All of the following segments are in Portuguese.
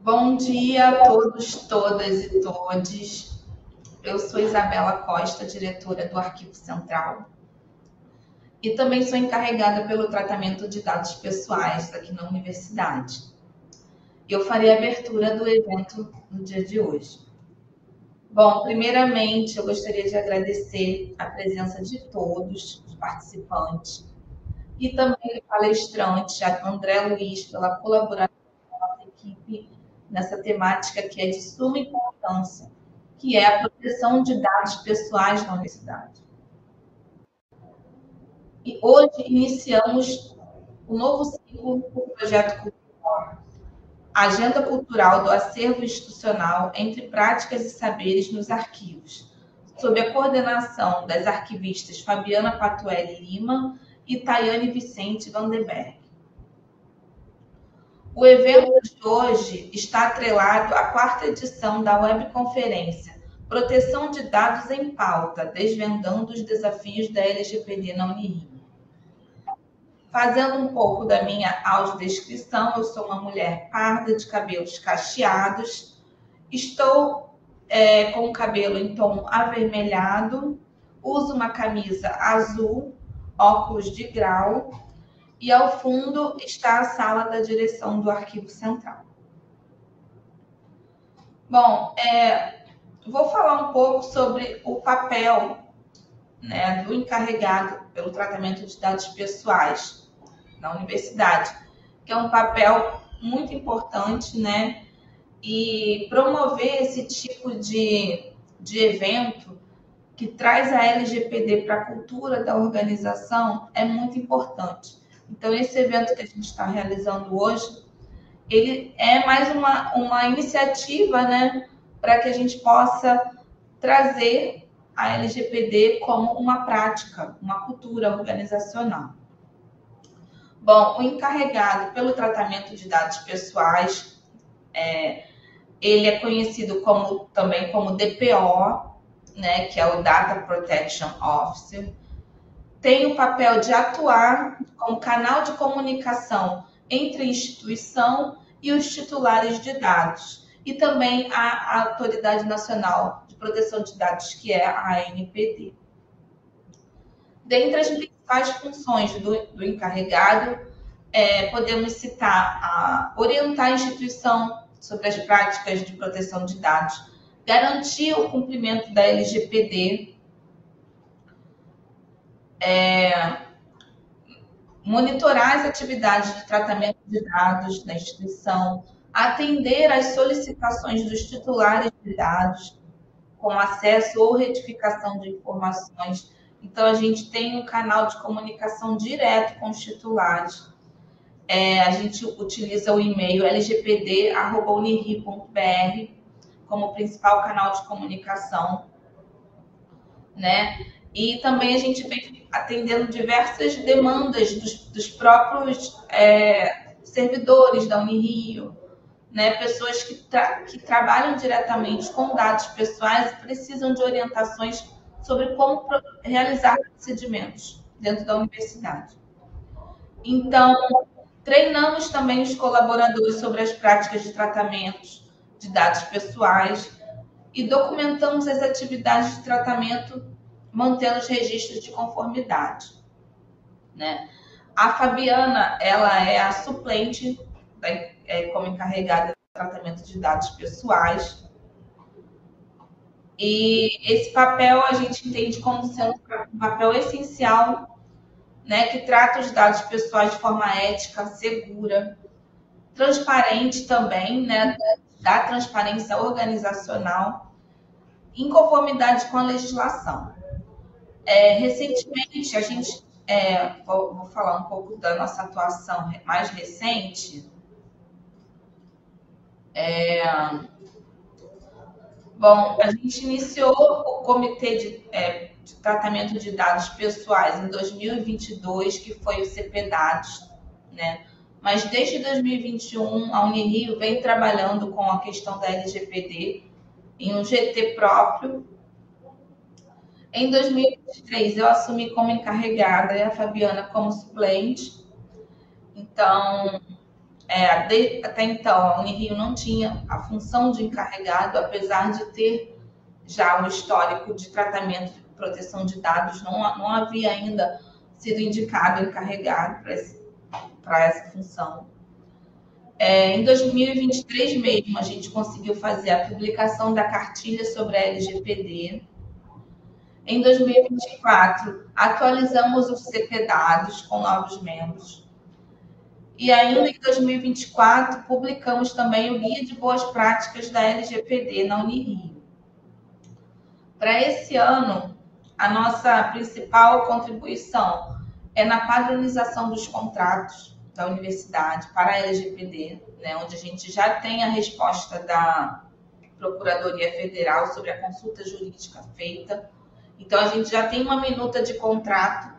Bom dia a todos, todas e todes. Eu sou Isabela Costa, diretora do Arquivo Central, e também sou encarregada pelo tratamento de dados pessoais aqui na universidade. Eu farei a abertura do evento no dia de hoje. Bom, primeiramente, eu gostaria de agradecer a presença de todos os participantes e também do palestrante André Luiz pela colaboração da nossa equipe nessa temática que é de suma importância, que é a proteção de dados pessoais na universidade. E hoje iniciamos o novo ciclo do projeto cultural, Agenda Cultural do Acervo Institucional entre Práticas e Saberes nos Arquivos, sob a coordenação das arquivistas Fabiana Patuelli Lima e Tayane Vicente Vandenberg. O evento de hoje está atrelado à quarta edição da webconferência Proteção de Dados em Pauta, desvendando os desafios da LGPD na Unirio. Fazendo um pouco da minha audiodescrição, eu sou uma mulher parda de cabelos cacheados, estou com o cabelo em tom avermelhado, uso uma camisa azul, óculos de grau, e ao fundo está a sala da direção do Arquivo Central. Bom, vou falar um pouco sobre o papel, né, do encarregado pelo tratamento de dados pessoais na universidade, que é um papel muito importante, né, e promover esse tipo de evento que traz a LGPD para a cultura da organização é muito importante. Então, esse evento que a gente está realizando hoje, ele é mais uma iniciativa, né, para que a gente possa trazer a LGPD como uma prática, uma cultura organizacional. Bom, o encarregado pelo tratamento de dados pessoais, ele é conhecido também como DPO, né, que é o Data Protection Officer, tem o papel de atuar como canal de comunicação entre a instituição e os titulares de dados, e também a Autoridade Nacional de Proteção de Dados, que é a ANPD. Dentre as principais funções do encarregado, podemos citar orientar a instituição sobre as práticas de proteção de dados, garantir o cumprimento da LGPD, monitorar as atividades de tratamento de dados na instituição, atender às solicitações dos titulares de dados com acesso ou retificação de informações. Então, a gente tem um canal de comunicação direto com os titulares. A gente utiliza o e-mail lgpd@unirio.br como principal canal de comunicação, né? E também a gente vem atendendo diversas demandas dos próprios servidores da Unirio, né? Pessoas que trabalham diretamente com dados pessoais e precisam de orientações sobre como realizar procedimentos dentro da universidade. Então, treinamos também os colaboradores sobre as práticas de tratamentos de dados pessoais e documentamos as atividades de tratamento, mantendo os registros de conformidade, né? A Fabiana, ela é a suplente como encarregada de tratamento de dados pessoais. E esse papel a gente entende como sendo um papel essencial, né, que trata os dados pessoais de forma ética, segura, transparente também, né, da transparência organizacional, em conformidade com a legislação. Recentemente, a gente, vou falar um pouco da nossa atuação mais recente. Bom, a gente iniciou o Comitê de Tratamento de Dados Pessoais em 2022, que foi o CPDados, né? Mas desde 2021, a Unirio vem trabalhando com a questão da LGPD em um GT próprio. Em 2023, eu assumi como encarregada e a Fabiana como suplente. Então, Até então, a Unirio não tinha a função de encarregado, apesar de ter já um histórico de tratamento de proteção de dados, não havia ainda sido indicado encarregado para essa função. Em 2023 mesmo, a gente conseguiu fazer a publicação da cartilha sobre a LGPD. Em 2024, atualizamos o CP Dados com novos membros. E ainda em 2024, publicamos também o Guia de Boas Práticas da LGPD na Unirio. Para esse ano, a nossa principal contribuição é na padronização dos contratos da universidade para a LGPD, né, onde a gente já tem a resposta da Procuradoria Federal sobre a consulta jurídica feita. Então, a gente já tem uma minuta de contrato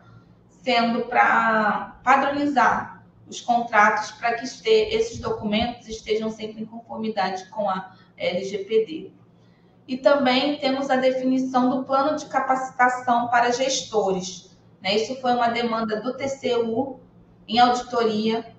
sendo para padronizar os contratos para que esses documentos estejam sempre em conformidade com a LGPD. E também temos a definição do plano de capacitação para gestores. Isso foi uma demanda do TCU em auditoria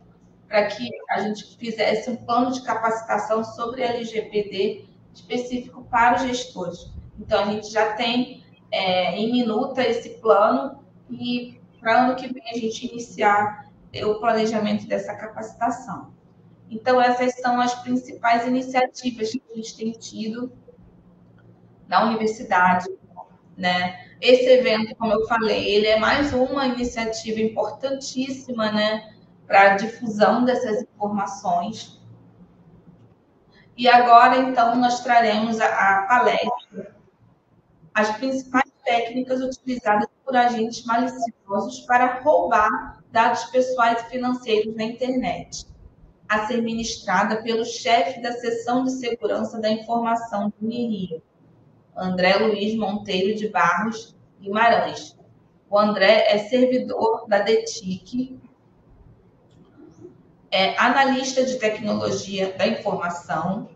para que a gente fizesse um plano de capacitação sobre LGPD específico para os gestores. Então, a gente já tem em minuta esse plano e para ano que vem a gente iniciar o planejamento dessa capacitação. Então, essas são as principais iniciativas que a gente tem tido na universidade, né? Esse evento, como eu falei, ele é mais uma iniciativa importantíssima, né, para a difusão dessas informações. E agora, então, nós traremos a palestra as principais técnicas utilizadas por agentes maliciosos para roubar dados pessoais e financeiros na internet, a ser ministrada pelo chefe da seção de segurança da informação do Unirio, André Luiz Monteiro de Barros Guimarães. O André é servidor da DETIC, é analista de tecnologia da informação,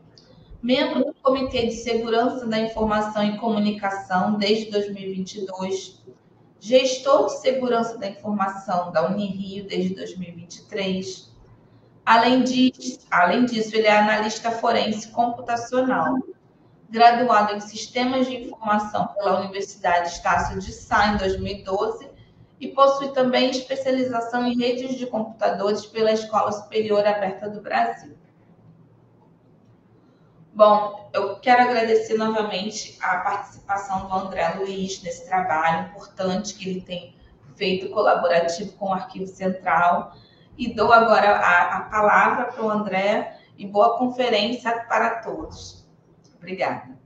membro do Comitê de Segurança da Informação e Comunicação desde 2022, gestor de Segurança da Informação da Unirio desde 2023. Além disso, ele é analista forense computacional, graduado em Sistemas de Informação pela Universidade Estácio de Sá, em 2012, e possui também especialização em redes de computadores pela Escola Superior Aberta do Brasil. Bom, eu quero agradecer novamente a participação do André Luiz nesse trabalho importante que ele tem feito colaborativo com o Arquivo Central, e dou agora a palavra para o André e boa conferência para todos. Obrigada.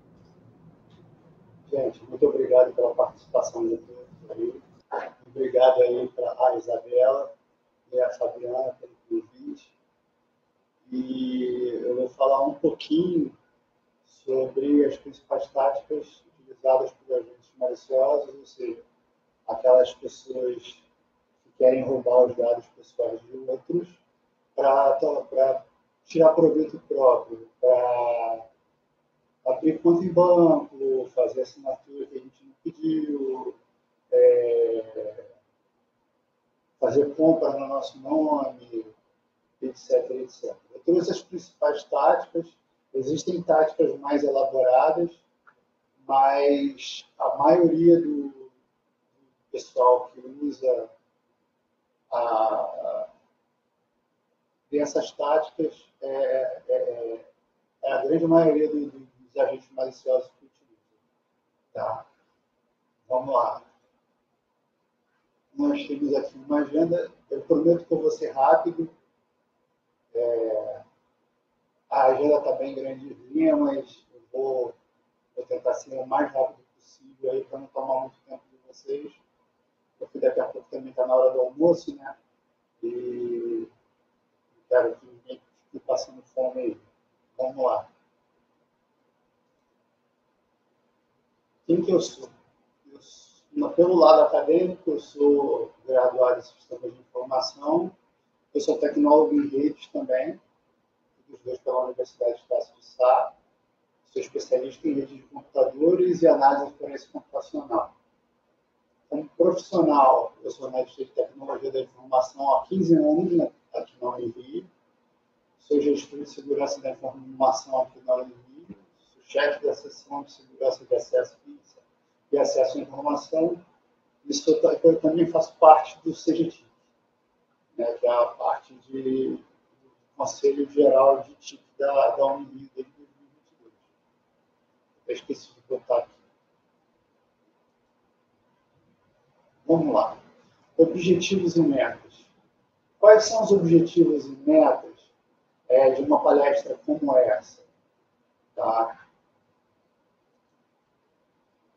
Gente, muito obrigado pela participação de todos aí. Obrigado aí para a Isabela e a Fabiana pelo convite. E eu vou falar um pouquinho sobre as principais táticas utilizadas por agentes maliciosos, ou seja, aquelas pessoas que querem roubar os dados pessoais de outros para tirar proveito próprio, para abrir conta em banco, fazer assinatura que a gente não pediu, fazer compra no nosso nome, etc, etc. Eu trouxe as principais táticas. Existem táticas mais elaboradas, mas a maioria do pessoal que usa dessas táticas a grande maioria dos agentes maliciosos que utilizam. Tá? Vamos lá. Nós temos aqui uma agenda. Eu prometo que eu vou ser rápido. A agenda está bem grandezinha, mas eu vou tentar ser o mais rápido possível aí para não tomar muito tempo de vocês. Porque daqui a pouco também está na hora do almoço, né? E quero que ninguém fique passando fome aí. Vamos lá. Quem que eu sou? Pelo lado acadêmico, eu sou graduado em Sistemas de Informação. Eu sou tecnólogo em redes também, os dois pela Universidade Estácio de Sá. Sou especialista em redes de computadores e análise forense computacional. Como profissional, eu sou analista de tecnologia da informação há 15 anos aqui na Unirio. sou gestor de segurança da informação aqui na Unirio, sou chefe da seção de segurança de acesso e acesso à informação, e eu também faço parte do CGTIC, né, que é a parte do Conselho Geral de TIC da Unirio desde 2022. Eu esqueci de botar aqui. Vamos lá. Objetivos e metas. Quais são os objetivos e metas de uma palestra como essa? Tá?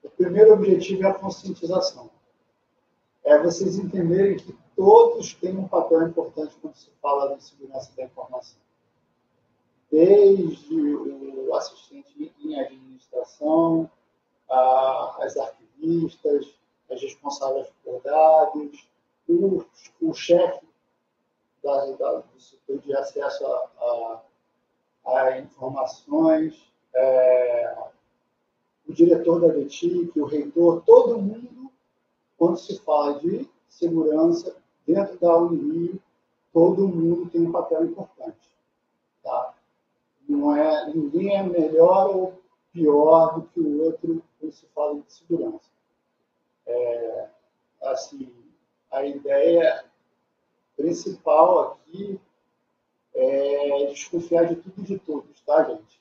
O primeiro objetivo é a conscientização. É vocês entenderem que todos têm um papel importante quando se fala de segurança da informação. Desde o assistente em administração, as arquivistas, as responsáveis por dados, o chefe do setor de acesso a informações, o diretor da DETIC, o reitor, todo mundo, quando se fala de segurança dentro da Unirio, todo mundo tem um papel importante. Tá? Ninguém é melhor ou pior do que o outro quando se fala de segurança. Assim, a ideia principal aqui é desconfiar de tudo e de todos, tá, gente?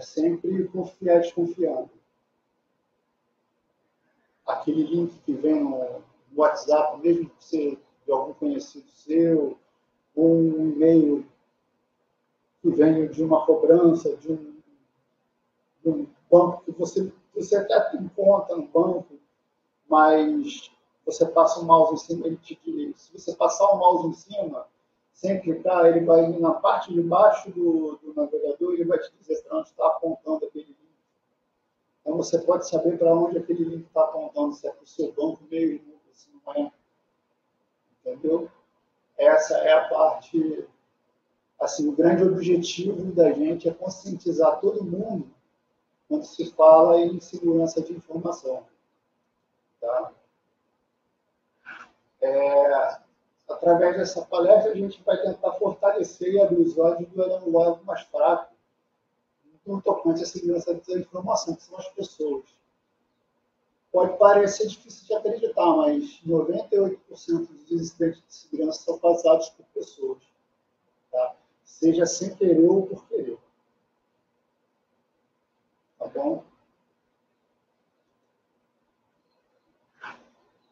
Sempre confiar desconfiando. Aquele link que vem no WhatsApp, mesmo que seja de algum conhecido seu, ou um e-mail que venha de uma cobrança, de um banco que você até tem conta no banco, mas você passa o mouse em cima, se você passar o mouse em cima, sem clicar, ele vai ir na parte de baixo do navegador e ele vai te dizer para onde está apontando aquele link. Então você pode saber para onde aquele link está apontando, se é para o seu banco mesmo, se não é. Entendeu? Essa é a parte, assim, o grande objetivo da gente é conscientizar todo mundo quando se fala em segurança de informação. Tá? Através dessa palestra, a gente vai tentar fortalecer e abrir os olhos do lado mais fraco no tocante à segurança da informação, que são as pessoas. Pode parecer difícil de acreditar, mas 98% dos incidentes de segurança são causados por pessoas. Tá? Seja sem querer ou por querer. Tá bom?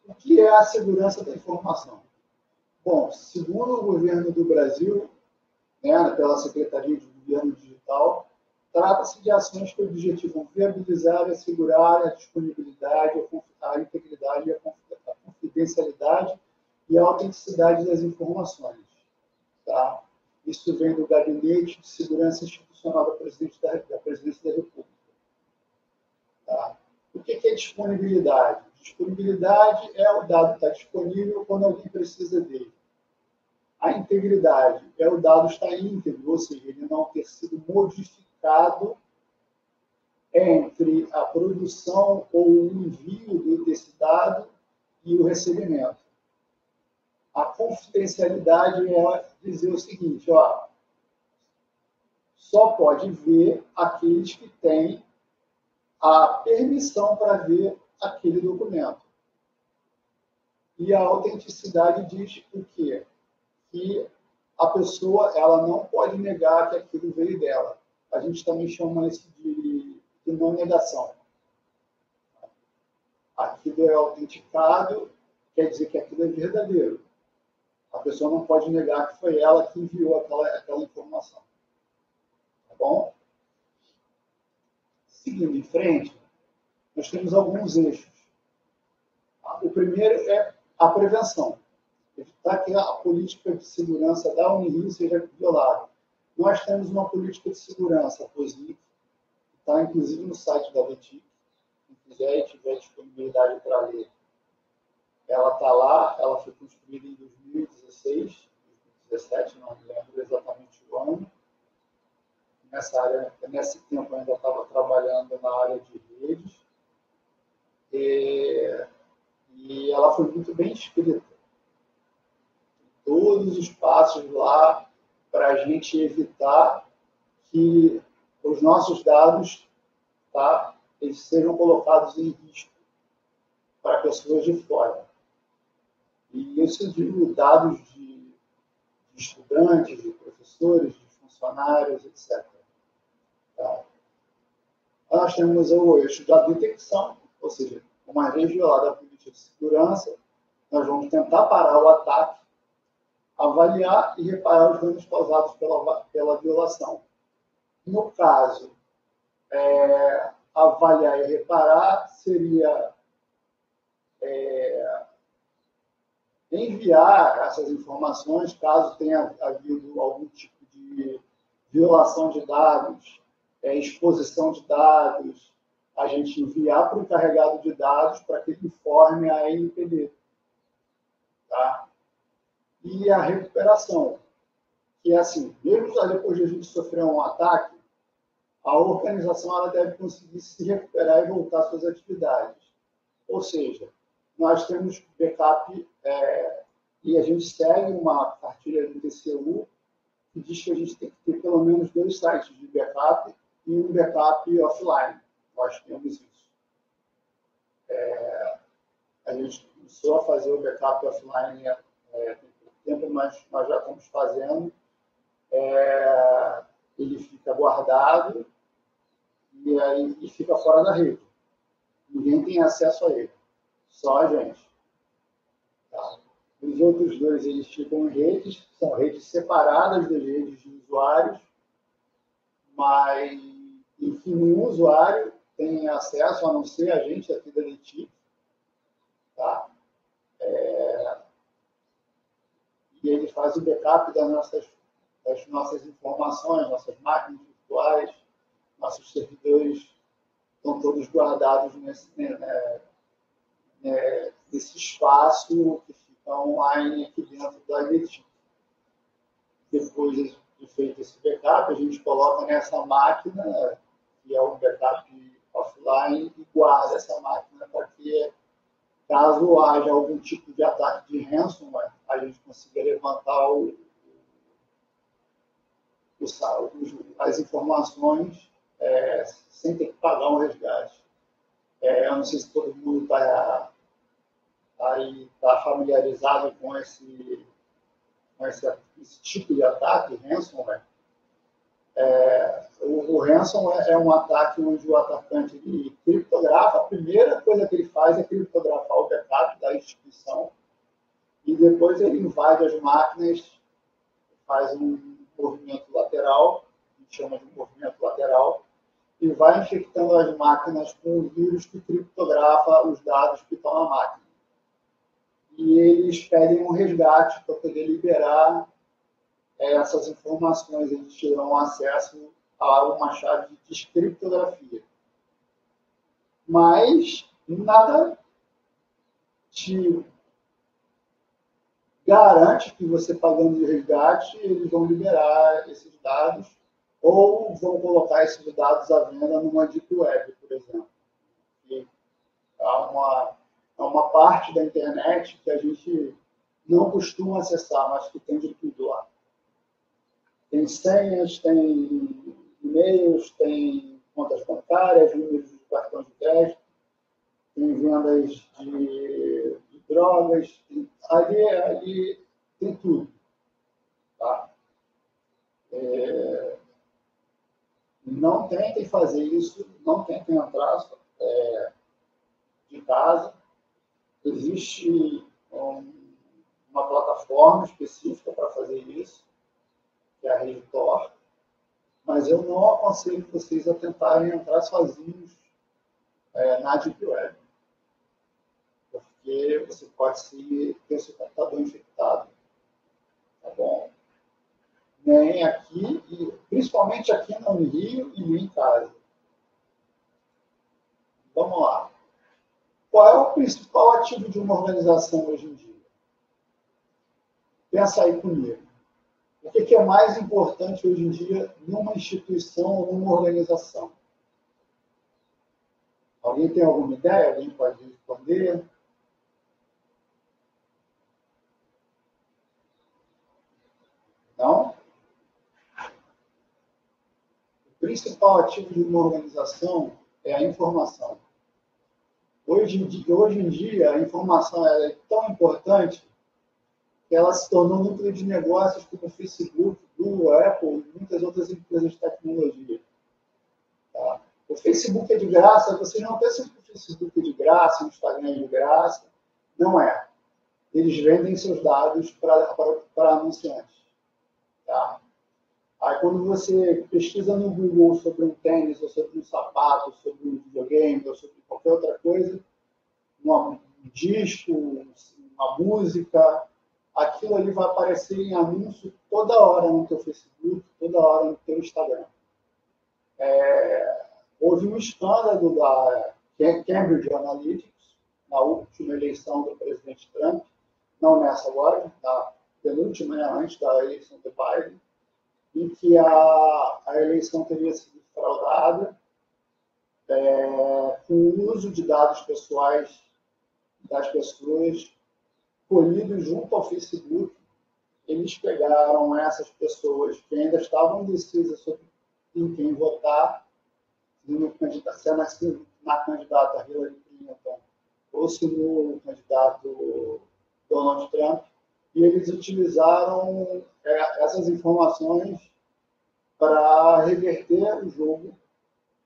O que é a segurança da informação? Bom, segundo o governo do Brasil, né, pela Secretaria de Governo Digital, trata-se de ações que objetivam viabilizar e assegurar a disponibilidade, a integridade, a confidencialidade e a autenticidade das informações. Tá? Isso vem do Gabinete de Segurança Institucional da Presidência da República. Tá? O que é disponibilidade? Disponibilidade é o dado estar disponível quando alguém precisa dele. A integridade é o dado estar íntegro, ou seja, ele não ter sido modificado entre a produção ou o envio desse dado e o recebimento. A confidencialidade é dizer o seguinte, só pode ver aqueles que têm a permissão para ver aquele documento. E a autenticidade diz o quê? Que a pessoa ela não pode negar que aquilo veio dela. A gente também chama isso de não negação. Aquilo é autenticado, quer dizer que aquilo é verdadeiro. A pessoa não pode negar que foi ela que enviou aquela informação. Tá bom? Seguindo em frente, nós temos alguns eixos. O primeiro é a prevenção. Evitar que a política de segurança da Unirio seja violada. Nós temos uma política de segurança, a POSIC, que está inclusive no site da DETIC. Quem quiser e tiver disponibilidade para ler, ela está lá, ela foi construída em 2016, 2017, não me lembro exatamente o ano. Nesse tempo eu ainda estava trabalhando na área de redes. E ela foi muito bem escrita. Todos os passos lá para a gente evitar que os nossos dados, tá, eles sejam colocados em risco para pessoas de fora. E isso de dados de estudantes, de professores, de funcionários, etc. Tá? Nós temos o eixo da detecção, ou seja, uma vez violada a política de segurança, nós vamos tentar parar o ataque, avaliar e reparar os danos causados pela violação. No caso, avaliar e reparar seria enviar essas informações, caso tenha havido algum tipo de violação de dados, exposição de dados, a gente enviar para o encarregado de dados para que ele informe a NPD. Tá? E a recuperação, que é assim, mesmo depois de a gente sofrer um ataque, a organização ela deve conseguir se recuperar e voltar às suas atividades. Ou seja, nós temos backup e a gente segue uma cartilha do TCU que diz que a gente tem que ter pelo menos 2 sites de backup e um backup offline. Nós temos isso. A gente começou a fazer o backup offline tem pouco tempo, mas nós já estamos fazendo. Ele fica guardado e fica fora da rede. Ninguém tem acesso a ele, só a gente. Tá? Os outros 2 eles ficam em redes, são redes separadas das redes de usuários, mas, enfim, nenhum usuário tem acesso, a não ser a gente aqui da LETIC. Tá? E ele faz o backup das nossas informações, nossas máquinas virtuais, nossos servidores estão todos guardados nesse espaço que fica online aqui dentro da LETIC. Depois de feito esse backup, a gente coloca nessa máquina, que é um backup offline, e guarda essa máquina para que, caso haja algum tipo de ataque de ransomware, a gente consiga levantar as informações sem ter que pagar um resgate. Eu não sei se todo mundo está familiarizado com esse tipo de ataque, ransomware. O ransomware é um ataque onde o atacante ele criptografa. A primeira coisa que ele faz é criptografar o backup da instituição e depois ele invade as máquinas, faz um movimento lateral, a gente chama de movimento lateral, e vai infectando as máquinas com o vírus que criptografa os dados que estão na máquina. E eles pedem um resgate para poder liberar essas informações. Eles tiram acesso a uma chave de descriptografia. Mas nada te garante que você pagando de resgate, eles vão liberar esses dados ou vão colocar esses dados à venda numa deep web, por exemplo. E é uma parte da internet que a gente não costuma acessar, mas que tem de tudo lá. Tem senhas, tem e-mails, tem contas bancárias, números de cartão de crédito, tem vendas de drogas, ali tem tudo. Tá? Não tentem fazer isso, não tentem entrar de casa. Existe uma plataforma específica para fazer isso, que é a rede Tor, mas eu não aconselho vocês a tentarem entrar sozinhos na Deep Web, porque você pode ter seu computador infectado, tá bom? Nem aqui, e principalmente aqui no Rio e nem em casa. Vamos lá. Qual é o principal ativo de uma organização hoje em dia? Pensa aí comigo. O que é mais importante hoje em dia numa instituição ou numa organização? Alguém tem alguma ideia? Alguém pode responder? Não? principal ativo de uma organização é a informação. Hoje em dia, a informação é tão importante que ela se tornou núcleo de negócios como o Facebook, Google, Apple e muitas outras empresas de tecnologia. Tá? O Facebook é de graça, vocês não pensam que o Facebook é de graça, o Instagram é de graça. Não é. Eles vendem seus dados para anunciantes. Tá? Aí, quando você pesquisa no Google sobre um tênis, ou sobre um sapato, sobre um videogame, ou sobre qualquer outra coisa, um disco, uma música, aquilo ali vai aparecer em anúncio toda hora no teu Facebook, toda hora no teu Instagram. Houve um escândalo da Cambridge Analytics na última eleição do presidente Trump, não nessa agora, na penúltima, né, antes da eleição do Biden, em que a eleição teria sido fraudada com o uso de dados pessoais das pessoas colhidos junto ao Facebook. Eles pegaram essas pessoas que ainda estavam indecisas sobre em quem votar, se na candidata Hillary Clinton ou se no candidato Donald Trump, e eles utilizaram essas informações para reverter o jogo,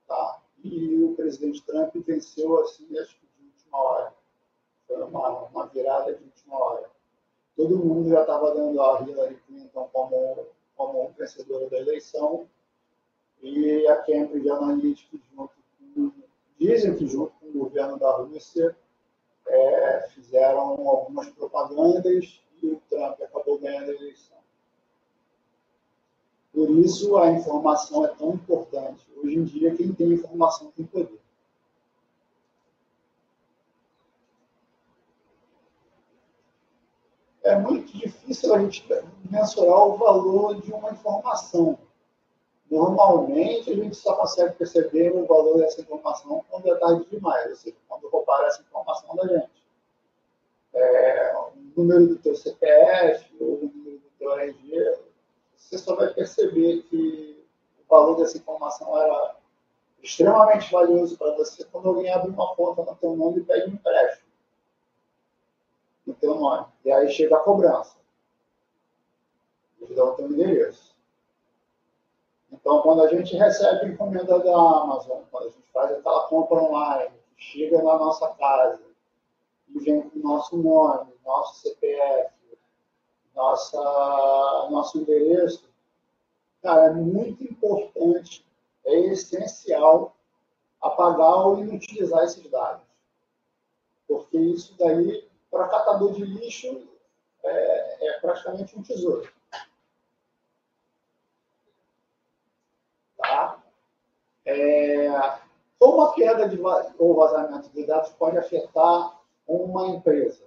tá? E o presidente Trump venceu assim, acho que de última hora. Foi uma virada de última hora. Todo mundo já estava dando a Hillary Clinton como vencedora da eleição, e a Cambridge Analytica, dizem que junto com o governo da Rússia, fizeram algumas propagandas e o Trump acabou ganhando a eleição. Por isso, a informação é tão importante. Hoje em dia, quem tem informação tem poder. É muito difícil a gente mensurar o valor de uma informação. Normalmente, a gente só consegue perceber o valor dessa informação quando é tarde demais, ou seja, quando roubar essa informação da gente. O número do teu CPF ou o número do teu RG, você só vai perceber que o valor dessa informação era extremamente valioso para você quando alguém abre uma conta no teu nome e pede um empréstimo no teu nome. E aí chega a cobrança. Eles dão o teu endereço. Então, quando a gente recebe a encomenda da Amazon, quando a gente faz aquela compra online, chega na nossa casa e vem com o nosso nome, nosso CPF, nosso endereço, cara, é muito importante, é essencial apagar ou inutilizar esses dados. Porque isso daí, para catador de lixo, é praticamente um tesouro. Tá? Como a perda ou vazamento de dados pode afetar uma empresa?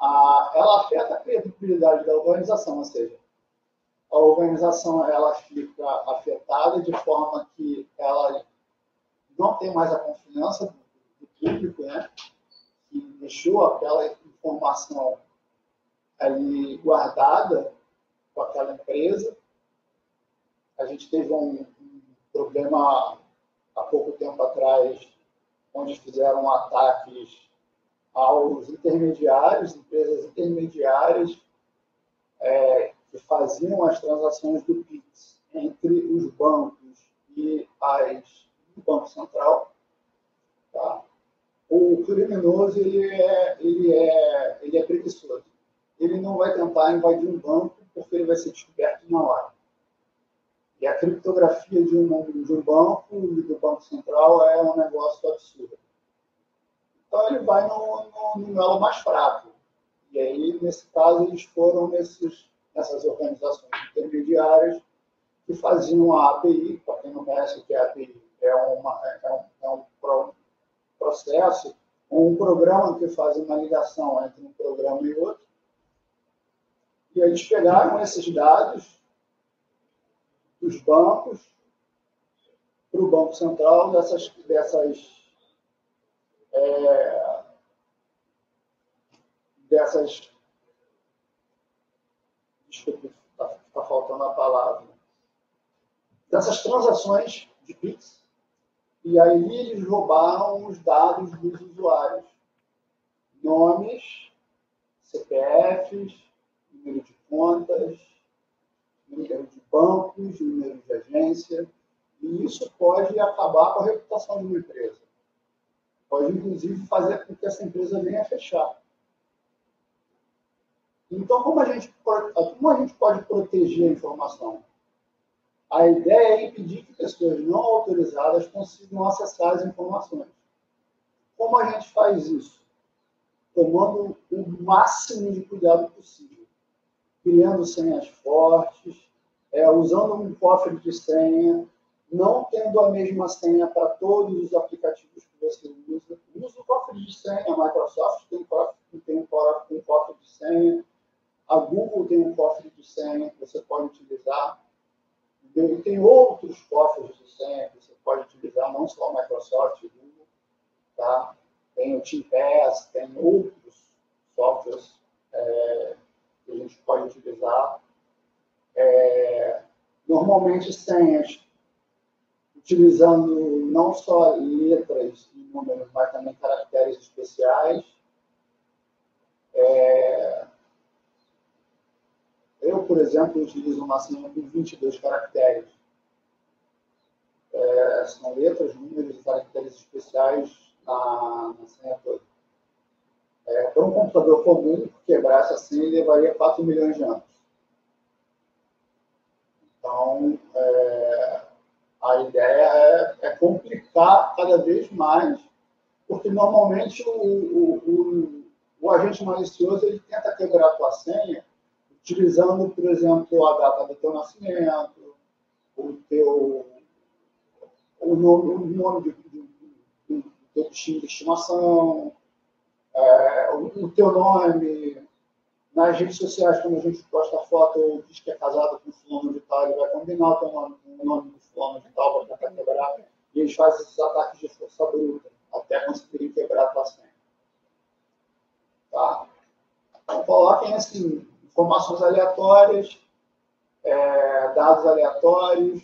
Ela afeta a credibilidade da organização, ou seja, a organização ela fica afetada de forma que ela não tem mais a confiança do público, né, que deixou aquela informação ali guardada com aquela empresa. A gente teve um problema há pouco tempo atrás, onde fizeram ataques aos intermediários, empresas intermediárias que faziam as transações do Pix entre os bancos e o Banco Central. Tá? O criminoso ele é preguiçoso. Ele não vai tentar invadir um banco porque ele vai ser descoberto na hora. E a criptografia de um banco e do Banco Central é um negócio absurdo. Então, ele vai no elo mais fraco. E aí, nesse caso, eles foram nessas organizações intermediárias que faziam a API. Para quem não conhece o que é a API, é um processo, um programa que faz uma ligação entre um programa e outro. E eles pegaram esses dados dos bancos para o Banco Central desculpe, está faltando a palavra, dessas transações de Pix, e aí eles roubaram os dados dos usuários. Nomes, CPFs, número de contas, número de bancos, número de agência, e isso pode acabar com a reputação de uma empresa. Pode, inclusive, fazer com que essa empresa venha a fechar. Então, como a gente pode proteger a informação? A ideia é impedir que pessoas não autorizadas consigam acessar as informações. Como a gente faz isso? Tomando o máximo de cuidado possível. Criando senhas fortes, usando um cofre de senha, não tendo a mesma senha para todos os aplicativos que você usa. Usa o cofre de senha, a Microsoft tem um cofre de senha, a Google tem um cofre de senha que você pode utilizar. E tem outros cofres de senha que você pode utilizar, não só a Microsoft e Google. Tá? Tem o TeamPass, tem outros softwares que a gente pode utilizar. Normalmente senhas utilizando não só letras e números, mas também caracteres especiais. Eu, por exemplo, utilizo uma senha com 22 caracteres. São letras, números e caracteres especiais na senha toda. Para um computador comum, quebrar essa senha levaria 4 milhões de anos. Então, a ideia é complicar cada vez mais, porque normalmente o agente malicioso ele tenta quebrar a tua senha utilizando, por exemplo, a data do teu nascimento, o nome do teu bichinho de estimação, o teu nome. Nas redes sociais, quando a gente posta foto ou diz que é casado com fulano de tal, ele vai combinar o teu nome com o nome do fulano de tal para tentar quebrar. E eles fazem esses ataques de força bruta até conseguirem quebrar a tua senha. Tá? Então, coloquem assim, informações aleatórias, dados aleatórios.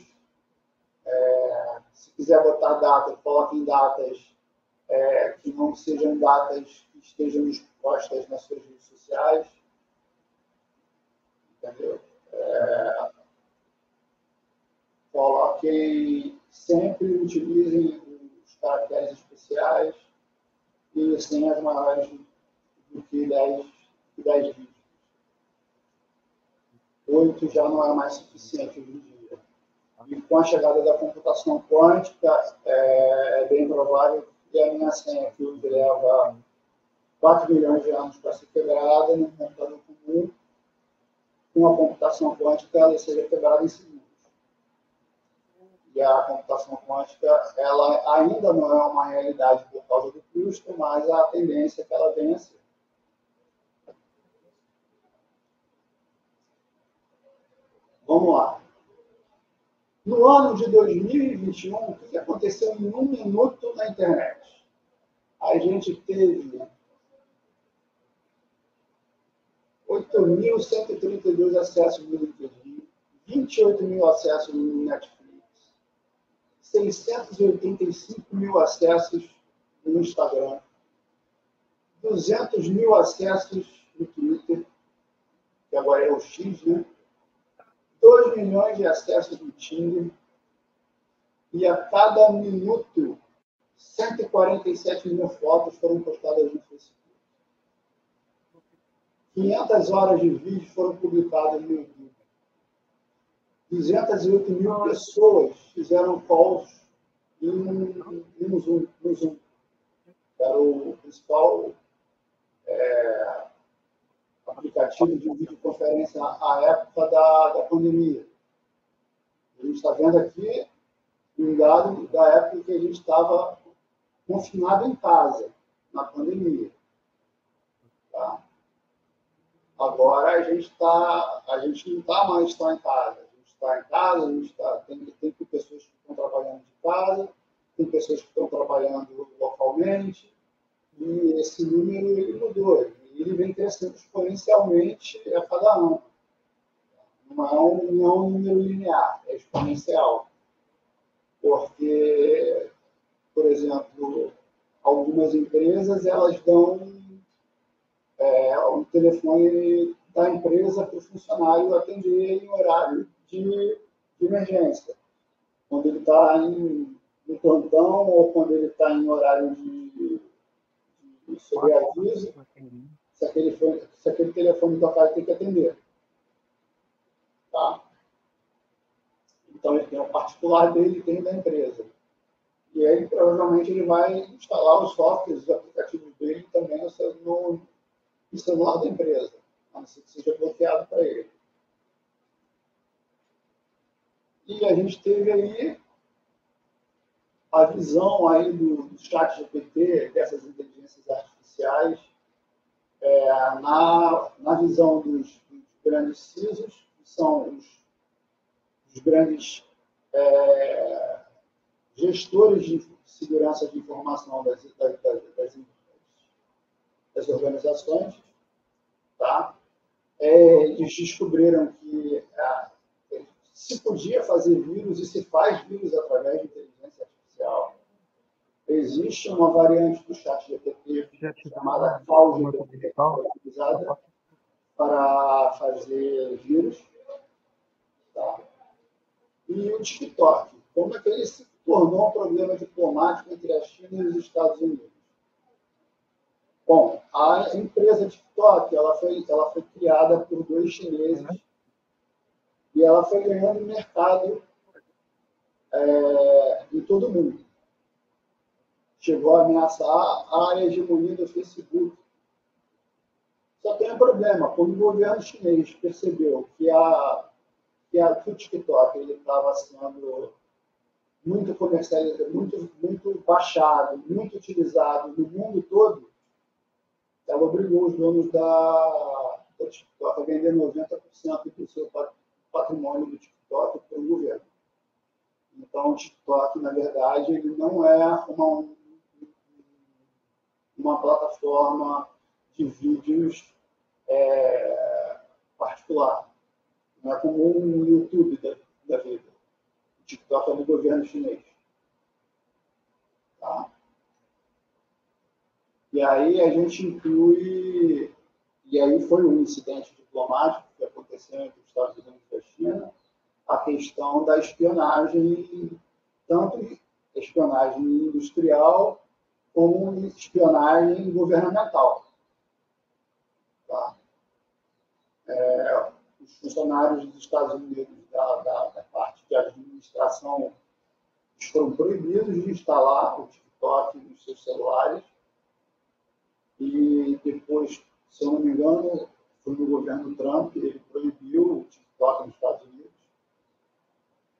Se quiser botar datas, coloquem datas que não sejam datas que estejam expostas nas suas redes sociais. Entendeu? Sempre utilizem os caracteres especiais e senhas maiores do que 10 dígitos. 8 já não é mais suficiente hoje em dia. E com a chegada da computação quântica, é bem provável que a minha senha, que hoje leva 4 milhões de anos para ser quebrada no computador comum, com a computação quântica, ela seja quebrada em segundos. E a computação quântica, ela ainda não é uma realidade por causa do custo, mas a tendência é que ela venha a ser. Vamos lá. No ano de 2021, o que aconteceu em 1 minuto na internet? A gente teve 8.132 acessos no LinkedIn, 28 mil acessos no Netflix, 685 mil acessos no Instagram, 200 mil acessos no Twitter, que agora é o X, né? 2 milhões de acessos no Tinder, e a cada minuto, 147 mil fotos foram postadas no Facebook. 500 horas de vídeo foram publicadas no YouTube. 208 mil pessoas fizeram calls no Zoom, que era o principal aplicativo de videoconferência à época da pandemia. A gente está vendo aqui um dado da época que a gente estava confinado em casa, na pandemia. Tá? Agora a gente não está mais só em casa. A gente está em casa, tem pessoas que estão trabalhando de casa, tem pessoas que estão trabalhando localmente, e esse número ele mudou. Ele vem crescendo exponencialmente a cada ano. Não é um número linear, é exponencial. Porque, por exemplo, algumas empresas elas dão o telefone da empresa para o funcionário atender em horário de emergência. Quando ele está no plantão ou quando ele está em horário de sobreaviso, se aquele telefone tocar, ele tem que atender. Tá? Então, ele tem o particular dele e tem o da empresa. E aí, provavelmente, ele vai instalar os softwares, os aplicativos dele também no celular da empresa, a não ser que seja bloqueado para ele. E a gente teve aí a visão aí do chat GPT, dessas inteligências artificiais, na visão dos grandes CISOs, que são os grandes gestores de segurança de informação das organizações. Tá? Eles descobriram que se podia fazer vírus e se faz vírus através de inteligência artificial. Existe uma variante do chat GPT chamada CloudGPT, que foi utilizada para fazer vírus. Tá? E o TikTok, como é que ele se tornou um problema diplomático entre a China e os Estados Unidos? Bom, a empresa TikTok ela foi criada por 2 chineses e ela foi ganhando mercado em todo o mundo. Chegou a ameaçar a hegemonia do Facebook. Só tem um problema, quando o governo chinês percebeu que o TikTok estava sendo muito comercializado, muito baixado, muito utilizado no mundo todo, ela obrigou os donos da TikTok a vender 90% do seu patrimônio do TikTok para o governo. Então, o TikTok, na verdade, ele não é uma plataforma de vídeos particular. Não é como um YouTube da vida. O TikTok é do governo chinês. Tá? E aí a gente inclui... E aí foi um incidente diplomático que aconteceu entre os Estados Unidos e a China, a questão da espionagem, tanto espionagem industrial como espionagem governamental. Tá? Os funcionários dos Estados Unidos da parte de administração foram proibidos de instalar o TikTok nos seus celulares e depois, se eu não me engano, foi no governo Trump, ele proibiu o TikTok nos Estados Unidos,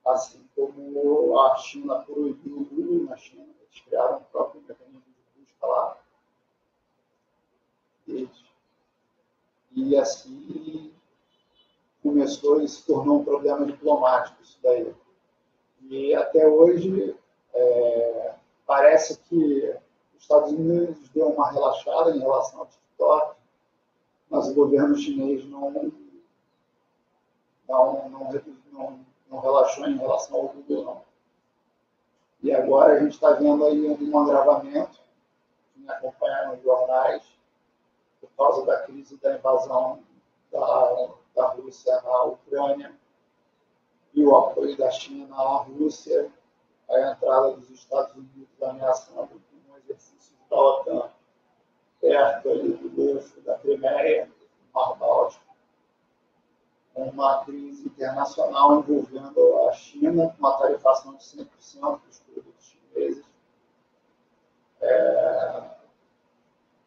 assim como a China proibiu o Google na China. Eles criaram o próprio mecanismo de busca lá. E assim começou e se tornou um problema diplomático isso daí. E até hoje parece que os Estados Unidos deu uma relaxada em relação ao TikTok, mas o governo chinês não relaxou em relação ao Google, não. E agora a gente está vendo aí um agravamento, que me acompanharam nos jornais, por causa da crise da invasão da Rússia na Ucrânia e o apoio da China à Rússia, a entrada dos Estados Unidos ameaçando um exercício da OTAN perto ali do Golfo da Crimeia, do Mar Báltico, uma crise internacional envolvendo a China, com uma tarifação de 100% dos produtos chineses,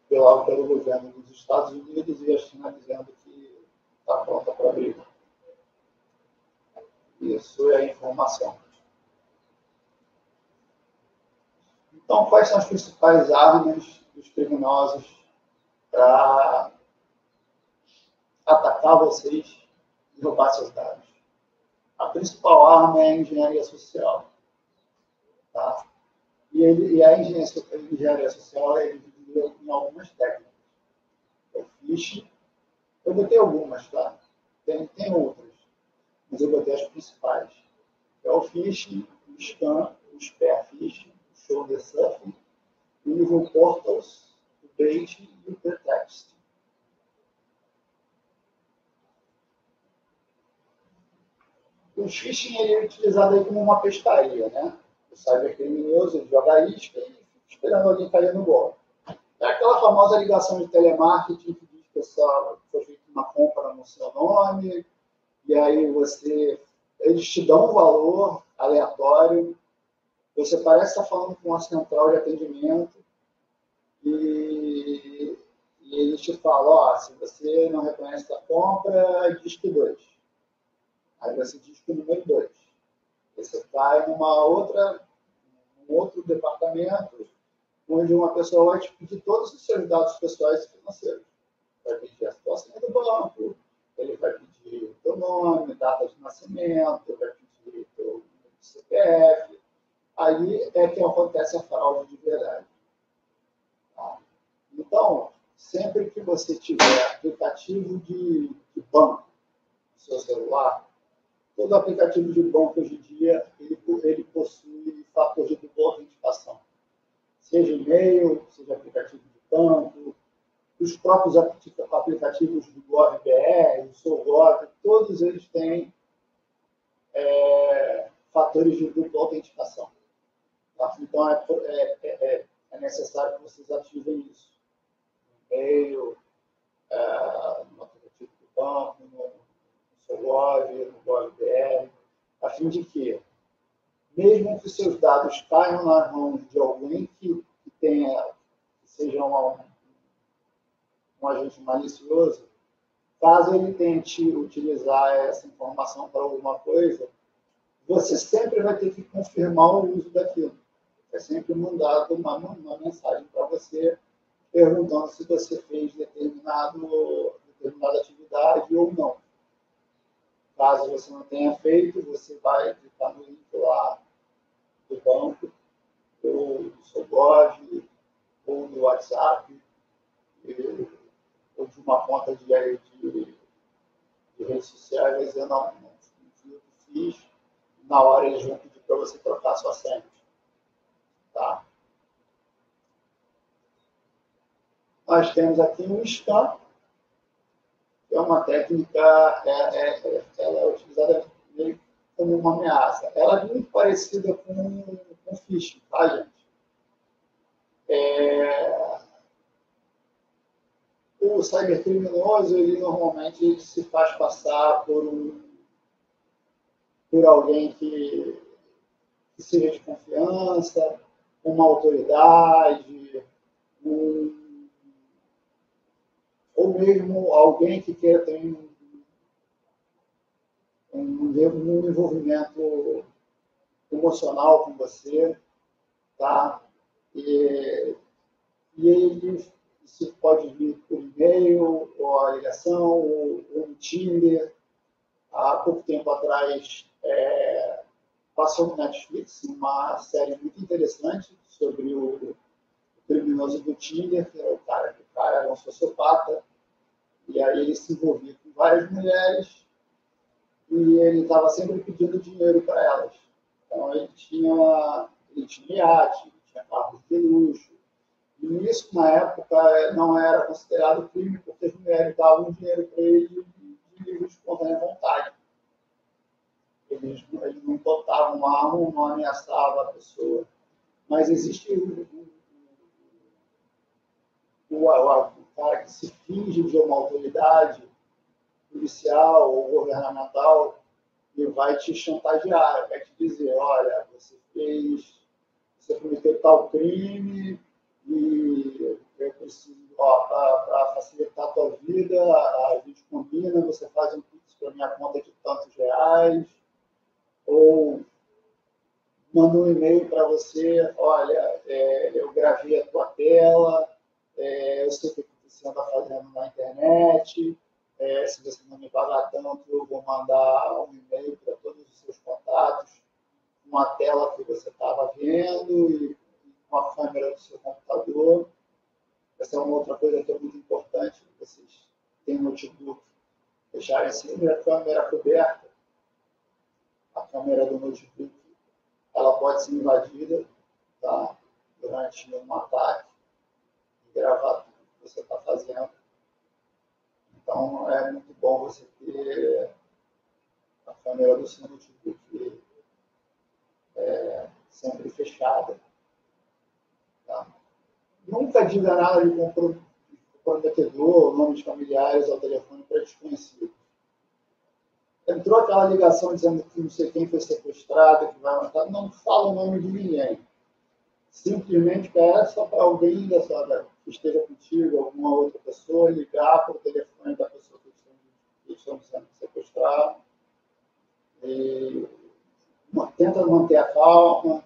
pelo governo dos Estados Unidos, e a China dizendo que está pronta para a briga. Isso é a informação. Então, quais são as principais armas dos criminosos para atacar vocês e roubar seus dados? A principal arma é a engenharia social. Tá? E a engenharia social é dividida em algumas técnicas. O phishing, eu botei algumas, tá? Tem outras, mas eu botei as principais. É o phishing, o scam o Spearfish, o Shoulder Surfing, o Evil Portals, o Bait e o Pretext. O phishing ele é utilizado aí como uma pescaria, né? O cybercriminoso ele joga a isca e fica esperando alguém cair no golpe. É aquela famosa ligação de telemarketing que diz que foi feita uma compra no seu nome, e aí eles te dão um valor aleatório, você parece estar falando com uma central de atendimento, e eles te falam, ó, se você não reconhece a compra, disque 2. Aí você disque o número 2. Você cai num outro departamento, onde uma pessoa vai te pedir todos os seus dados pessoais e financeiros. Vai pedir a situação do banco, ele vai pedir o teu nome, data de nascimento, vai pedir o teu CPF. Aí é que acontece a fraude de verdade. Tá? Então, sempre que você tiver aplicativo de banco no seu celular, todo aplicativo de banco hoje em dia, ele possui fator de dupla autenticação. Seja e-mail, seja aplicativo de banco, os próprios aplicativos do GovBR, do SouGov, todos eles têm fatores de dupla autenticação. Tá? Então, é necessário que vocês ativem isso. No e-mail, no aplicativo do banco, no SouGov, no GovBR, a fim de que, mesmo que seus dados caiam nas mãos de alguém que seja um agente malicioso, caso ele tente utilizar essa informação para alguma coisa, você sempre vai ter que confirmar o uso daquilo. É sempre mandado uma mensagem para você perguntando se você fez determinada atividade ou não. Caso você não tenha feito, você vai clicar no link lá do banco, ou do SouGov, ou do WhatsApp, ou de uma conta de redes sociais, dizendo, não fiz, na hora eles vão pedir para você trocar sua senha. Tá? Nós temos aqui um scan, que é uma técnica, ela é utilizada meio como uma ameaça. Ela é muito parecida com phishing, tá, gente? O cybercriminoso, ele normalmente se faz passar por alguém que seja de confiança, uma autoridade, ou mesmo alguém que queira ter um envolvimento emocional com você, tá? E isso pode vir por e-mail, ou a ligação, ou no Tinder. Há pouco tempo atrás, passou no Netflix uma série muito interessante sobre o criminoso do Tinder, que era o cara era um sociopata, e aí ele se envolvia com várias mulheres, e ele estava sempre pedindo dinheiro para elas. Então ele tinha iate, tinha carros de luxo, e isso na época não era considerado crime, porque as mulheres davam dinheiro para ele de livre espontânea vontade. Eles não botavam uma arma, não ameaçavam a pessoa. Mas existe o cara que se finge de uma autoridade policial ou governamental e vai te chantagear, vai te dizer, olha, você cometeu tal crime e eu preciso, para facilitar a tua vida, a gente combina, você faz um pix para minha conta de tantos reais, ou manda um e-mail para você, olha, eu gravei a tua tela, eu sei o que você anda fazendo na internet, se você não me pagar tanto, eu vou mandar um e-mail para todos os seus contatos, uma tela que você estava vendo e uma câmera do seu computador. Essa é uma outra coisa que é muito importante, vocês têm notebook, deixarem sempre a câmera coberta. A câmera do notebook, ela ela pode ser invadida, tá? Durante um ataque e gravar tudo que você está fazendo. Então, é muito bom você ter a câmera do seu notebook sempre fechada. Tá? Nunca diga nada de comprometedor, nomes familiares ao telefone para desconhecidos. Entrou aquela ligação dizendo que não sei quem foi sequestrado, que vai matar. Não fala o nome de ninguém. Simplesmente peça para alguém que esteja contigo, alguma outra pessoa, ligar para o telefone da pessoa que estão sendo sequestrados. E tenta manter a calma.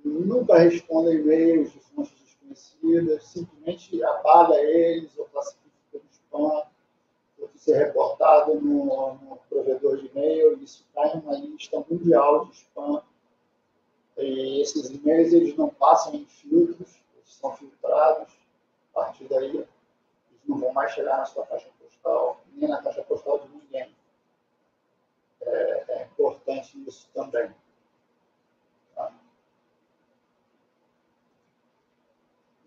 Nunca responda e-mails de fontes desconhecidas. Simplesmente apaga eles ou classifica como spam. Ser reportado no provedor de e-mail, isso cai em uma lista mundial de spam. E esses e-mails eles não passam em filtros, eles são filtrados. A partir daí, eles não vão mais chegar na sua caixa postal, nem na caixa postal de ninguém. É importante isso também. Tá?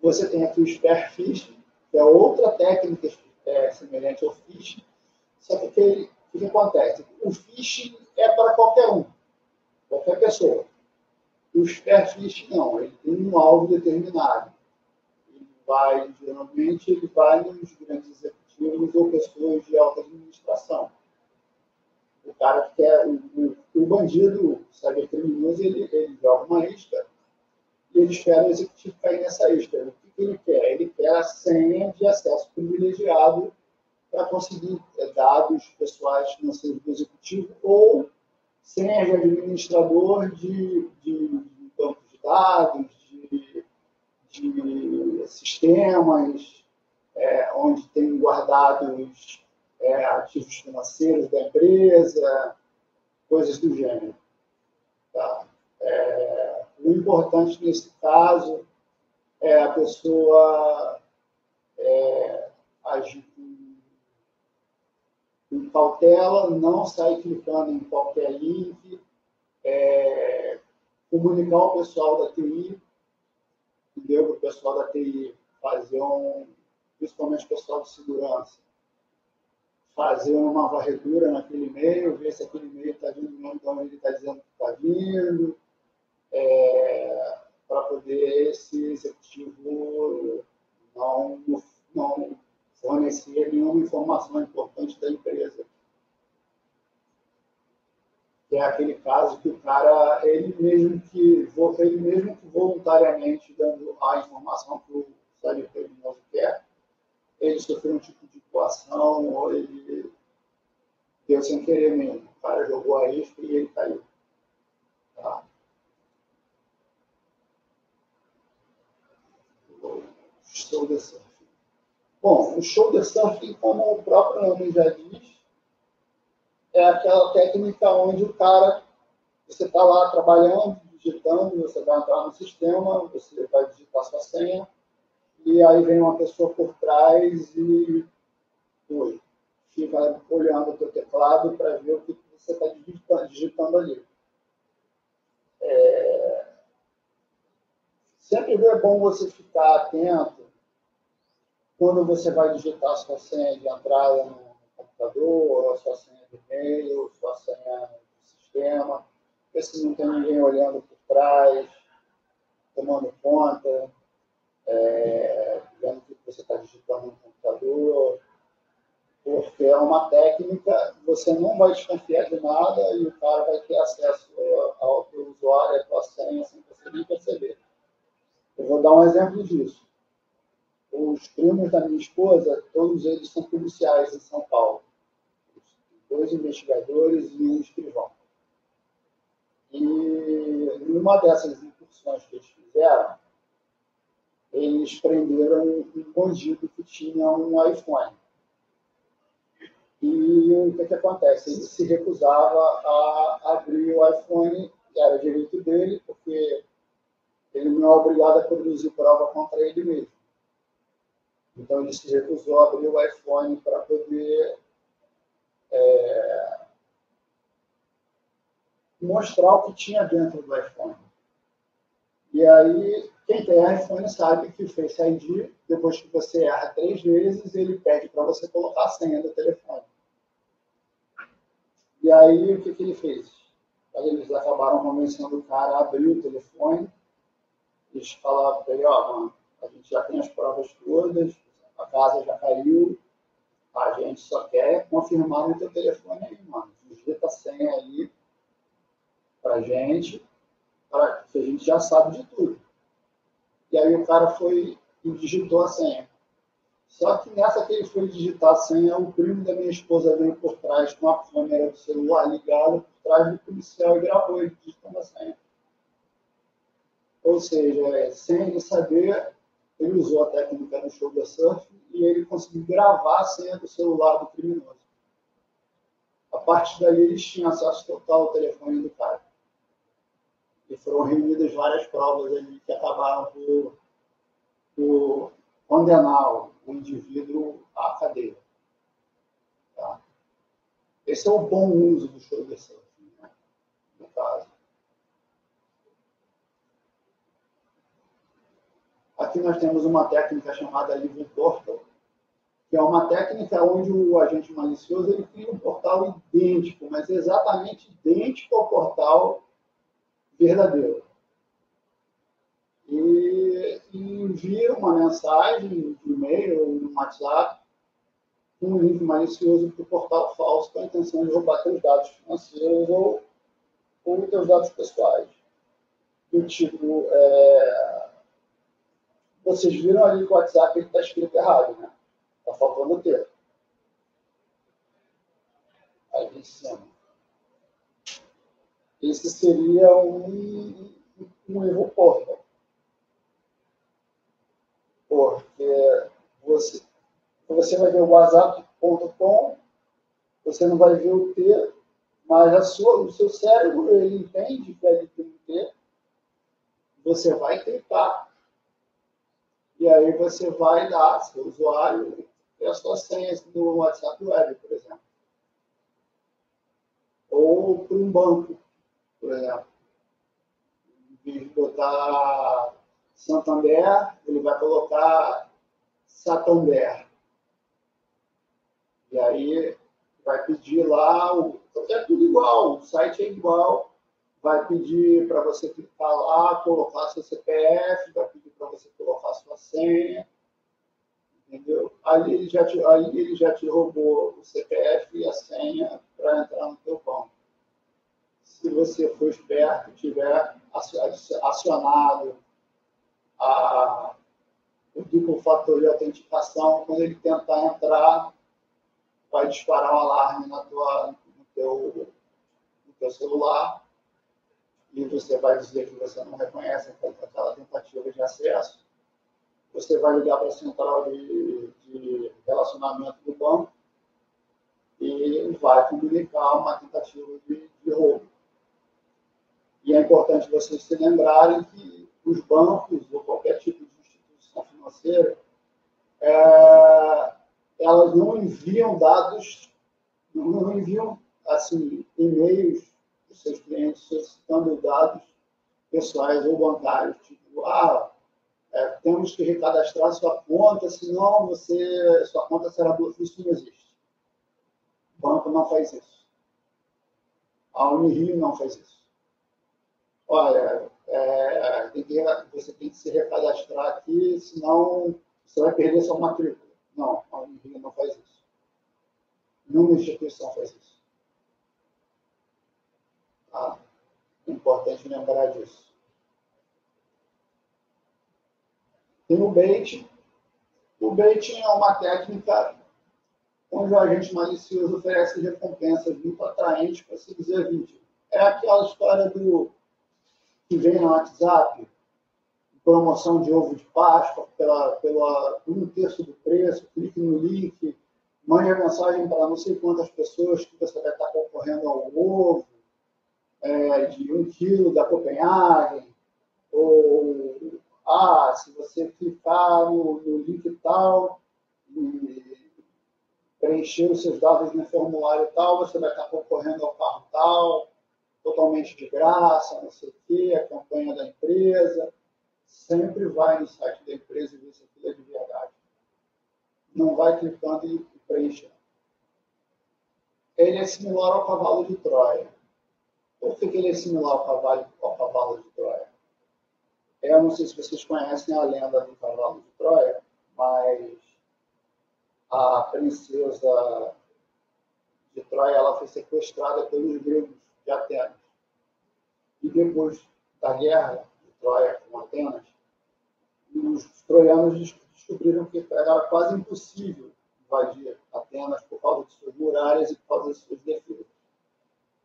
Você tem aqui o spear phishing, que é outra técnica semelhante ao phishing, só que o que acontece? O phishing é para qualquer um, qualquer pessoa. O spear phishing não, ele tem um alvo determinado. Geralmente, ele vai nos grandes executivos ou pessoas de alta administração. O cara que quer, o bandido, o cybercriminoso, ele joga uma isca e ele espera o executivo cair nessa isca. O que ele quer? Ele quer a senha de acesso privilegiado para conseguir dados pessoais financeiros do executivo ou senhas de administrador de bancos de dados, de sistemas, onde tem guardados ativos financeiros da empresa, coisas do gênero. Tá? O importante nesse caso é a pessoa agir com cautela, não sair clicando em qualquer link, comunicar ao pessoal da TI, entendeu? O pessoal da TI fazer principalmente o pessoal de segurança, fazer uma varredura naquele e-mail, ver se aquele e-mail está vindo então ele está dizendo que está vindo, para poder esse executivo não fornecer nenhuma informação importante da empresa. Que é aquele caso que o cara, ele mesmo que voluntariamente dando a informação que o cybercriminoso quer, ele sofreu um tipo de coação ou ele deu sem querer mesmo. O cara jogou a isca e ele caiu. Tá? Shoulder surfing. Bom, o shoulder surfing, como o próprio nome já diz, é aquela técnica onde o cara, você está lá trabalhando, digitando, você vai entrar no sistema, você vai digitar sua senha, e aí vem uma pessoa por trás e fica olhando o teu teclado para ver o que você está digitando ali. Sempre é bom você ficar atento quando você vai digitar a sua senha de entrada no computador, a sua senha de e-mail, a sua senha de sistema, ver se não tem ninguém olhando por trás, tomando conta, vendo o que você está digitando no computador, porque é uma técnica, você não vai desconfiar de nada e o cara vai ter acesso ao teu usuário, à tua senha, sem você nem perceber. Eu vou dar um exemplo disso. Os primos da minha esposa, todos eles são policiais em São Paulo. 2 investigadores e um escrivão. E numa dessas incursões que eles fizeram, eles prenderam um bandido que tinha um iPhone. E o que acontece? Ele se recusava a abrir o iPhone, que era direito dele, porque ele não é obrigado a produzir prova contra ele mesmo. Então, ele se recusou a abrir o iPhone para poder mostrar o que tinha dentro do iPhone. E aí, quem tem iPhone sabe que o Face ID, depois que você erra 3 vezes, ele pede para você colocar a senha do telefone. E aí, o que ele fez? Aí eles acabaram convencendo o cara a abrir o telefone. Eles falaram para ele, mano, a gente já tem as provas todas, a casa já caiu, a gente só quer confirmar no teu telefone aí, mano. Digita a senha aí pra gente, que a gente já sabe de tudo. E aí o cara foi e digitou a senha. Só que nessa que ele foi digitar a senha, o primo da minha esposa veio por trás com a câmera do celular ligada por trás do policial e gravou ele digitando a senha. Ou seja, sem ele saber, ele usou a técnica do shoulder surf e ele conseguiu gravar a senha do celular do criminoso. A partir daí, eles tinham acesso total ao telefone do cara. E foram reunidas várias provas ali que acabaram por condenar o indivíduo à cadeia. Tá? Esse é o bom uso do shoulder surf, né? No caso. Aqui nós temos uma técnica chamada Living Portal, que é uma técnica onde o agente malicioso ele cria um portal idêntico, mas exatamente idêntico ao portal verdadeiro. E envia uma mensagem de e-mail ou no WhatsApp com um link malicioso para o portal falso com a intenção de roubar seus dados financeiros ou seus dados pessoais. Do tipo, vocês viram ali que o WhatsApp está escrito errado, né? Está faltando o T. Aí em cima. Esse seria um erro portal. Porque você vai ver o whatsapp.com, você não vai ver o T, mas o seu cérebro ele entende que ele tem um T, você vai clicar. E aí você vai dar seu usuário e as suas senhas do WhatsApp Web, por exemplo. Ou para um banco, por exemplo. Em vez de botar Santander, ele vai colocar Santander. E aí vai pedir lá, é tudo igual, o site é igual, vai pedir para você clicar lá, colocar seu CPF, vai pedir para você colocar sua senha, entendeu? Aí ele já te roubou o CPF e a senha para entrar no teu banco. Se você for esperto, tiver acionado o duplo fator de autenticação, quando ele tentar entrar, vai disparar um alarme no teu celular e você vai dizer que você não reconhece aquela tentativa de acesso. Você vai ligar para a central de relacionamento do banco e vai comunicar uma tentativa de roubo. E é importante vocês se lembrarem que os bancos ou qualquer tipo de instituição financeira elas não enviam dados, não enviam assim, e-mails para os seus clientes solicitando dados pessoais ou bancários, tipo, temos que recadastrar sua conta, senão sua conta será bloqueada. Isso não existe. O banco não faz isso. A Unirio não faz isso. Olha, você tem que se recadastrar aqui, senão você vai perder sua matrícula. Não, a Unirio não faz isso. Nenhuma instituição faz isso. Tá? É importante lembrar disso. Tem o baiting. O baiting é uma técnica onde o agente malicioso oferece recompensas muito atraentes para seduzir a vítima. É aquela história que vem no WhatsApp, promoção de ovo de Páscoa por 1/3 do preço, clique no link, mande a mensagem para não sei quantas pessoas que você vai estar concorrendo ao ovo, de 1 quilo da Copenhagen, ou se você clicar no link tal e preencher os seus dados no formulário tal, você vai estar concorrendo ao carro tal, totalmente de graça, não sei o quê, a campanha da empresa. Sempre vai no site da empresa e vê se aquilo é de verdade. Não vai clicando e preenchendo. Ele é similar ao cavalo de Troia. Por que ele é similar ao cavalo de Troia? Eu não sei se vocês conhecem a lenda do cavalo de Troia, mas a princesa de Troia ela foi sequestrada pelos gregos de Atenas. E depois da guerra de Troia com Atenas, os troianos descobriram que era quase impossível invadir Atenas por causa de suas muralhas e por causa de suas defesas.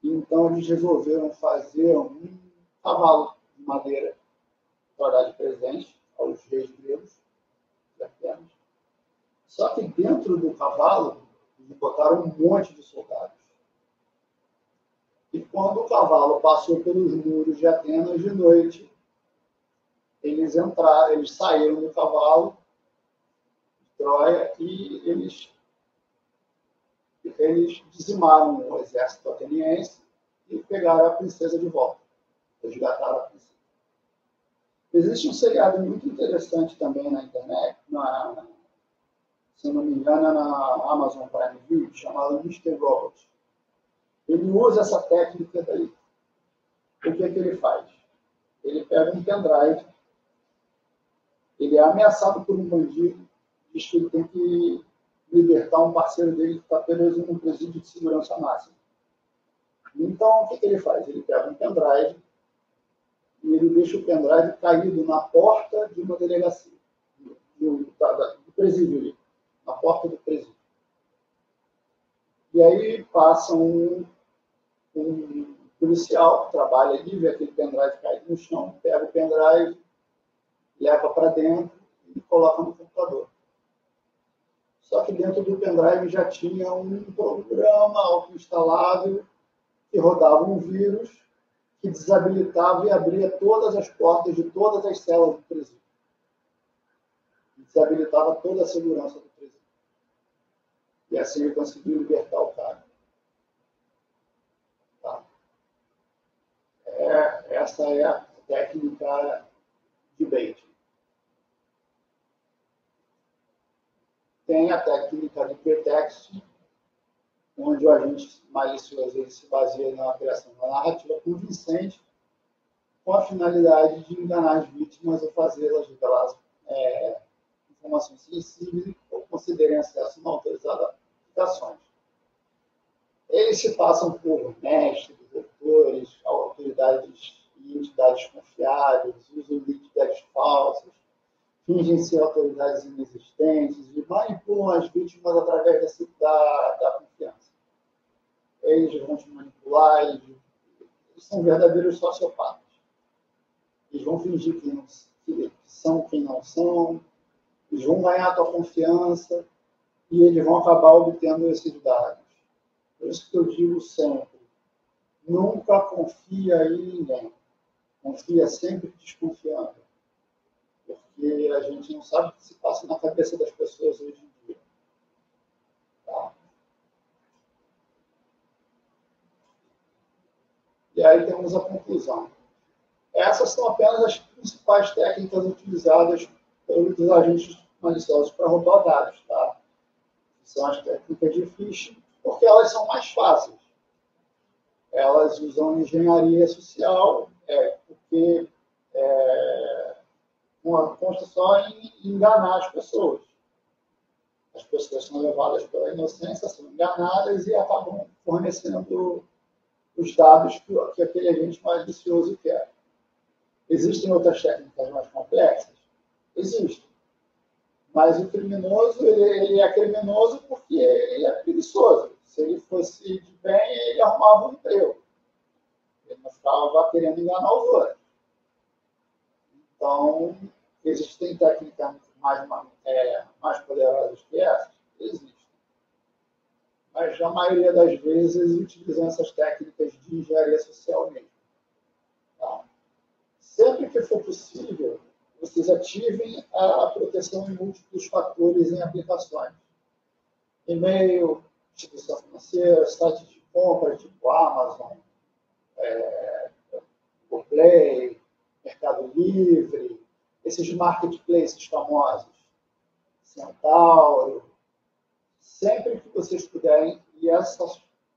Então eles resolveram fazer um cavalo de madeira para dar de presente aos reis gregos de Atenas. Só que dentro do cavalo eles botaram um monte de soldados. E quando o cavalo passou pelos muros de Atenas de noite, eles saíram do cavalo de Troia e eles dizimaram o exército ateniense e pegaram a princesa de volta. Resgataram a princesa. Existe um seriado muito interessante também na internet, se não me engano, é na Amazon Prime Video, chamado Mr. Robot. Ele usa essa técnica daí. O que ele faz? Ele pega um pendrive, ele é ameaçado por um bandido, diz que ele tem que libertar um parceiro dele que está preso num presídio de segurança máxima. Então, o que ele faz? Ele pega um pendrive e ele deixa o pendrive caído na porta de uma delegacia, do presídio, na porta do presídio. E aí passa um policial que trabalha ali, vê aquele pendrive caído no chão, pega o pendrive, leva para dentro e coloca no computador. Só que dentro do pendrive já tinha um programa autoinstalável que rodava um vírus que desabilitava e abria todas as portas de todas as celas do presídio. Desabilitava toda a segurança do presídio. E assim ele conseguiu libertar o cara. Tá? Essa é a técnica de bait. Tem a técnica de pretexto, onde o agente malicioso ele se baseia na criação de uma narrativa convincente com a finalidade de enganar as vítimas ou fazê-las revelar informações sensíveis ou considerem acesso não autorizado a aplicações. Eles se passam por mestres, doutores, autoridades e entidades confiáveis, usam identidades falsas, fingem ser autoridades inexistentes e manipulam as vítimas através da confiança. Eles vão te manipular, eles são verdadeiros sociopatas. Eles vão fingir que são quem não são, eles vão ganhar a tua confiança e eles vão acabar obtendo esses dados. Por isso que eu digo sempre, nunca confia em ninguém. Confia sempre desconfiando. Porque a gente não sabe o que se passa na cabeça das pessoas hoje em dia. Tá? E aí temos a conclusão. Essas são apenas as principais técnicas utilizadas pelos agentes maliciosos para roubar dados. Tá? São as técnicas de phishing, porque elas são mais fáceis. Elas usam engenharia social, porque consta só em enganar as pessoas. As pessoas são levadas pela inocência, são enganadas e acabam fornecendo os dados que aquele agente malicioso quer. Existem outras técnicas mais complexas? Existem. Mas o criminoso, ele é criminoso porque ele é preguiçoso. Se ele fosse de bem, ele arrumava um emprego. Ele não ficava querendo enganar os outros. Então, existem técnicas mais poderosas que essas? Existem. Mas, a maioria das vezes, utilizam essas técnicas de engenharia social mesmo. Tá? Sempre que for possível, vocês ativem a proteção em múltiplos fatores em aplicações. E-mail, instituição financeira, site de compra, tipo Amazon, Google Play, Mercado Livre, esses marketplaces famosos, Centauro, sempre que vocês puderem, e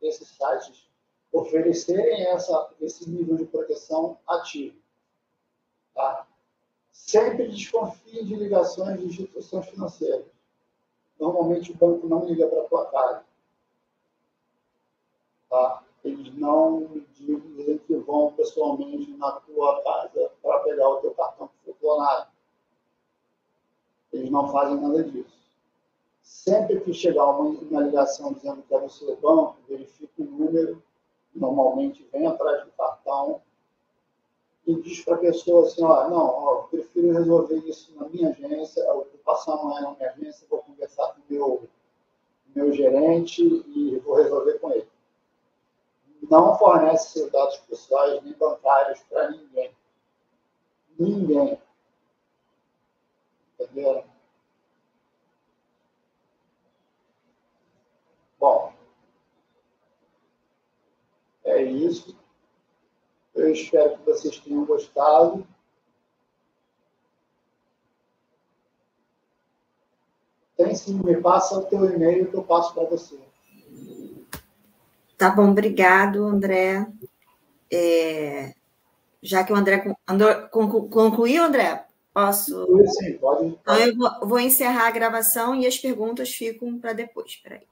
esses sites oferecerem esse nível de proteção ativo. Tá? Sempre desconfie de ligações de instituições financeiras. Normalmente o banco não liga para a tua casa. Tá? Eles não dizem que vão pessoalmente na tua casa para pegar o teu cartão que foi clonado. Eles não fazem nada disso. Sempre que chegar uma ligação dizendo que é do seu banco, verifique o número, normalmente vem atrás do cartão e diz para a pessoa assim, eu prefiro resolver isso na minha agência, eu vou passar amanhã na minha agência, vou conversar com o meu gerente e vou resolver com ele. Não fornece seus dados pessoais nem bancários para ninguém. Ninguém. Entendeu? Bom, é isso. Eu espero que vocês tenham gostado. Me passa o teu e-mail que eu passo para você. Tá bom, obrigado, André. Já que o André concluiu, André, posso? Sim, pode. Então, eu vou encerrar a gravação e as perguntas ficam para depois. Espera aí.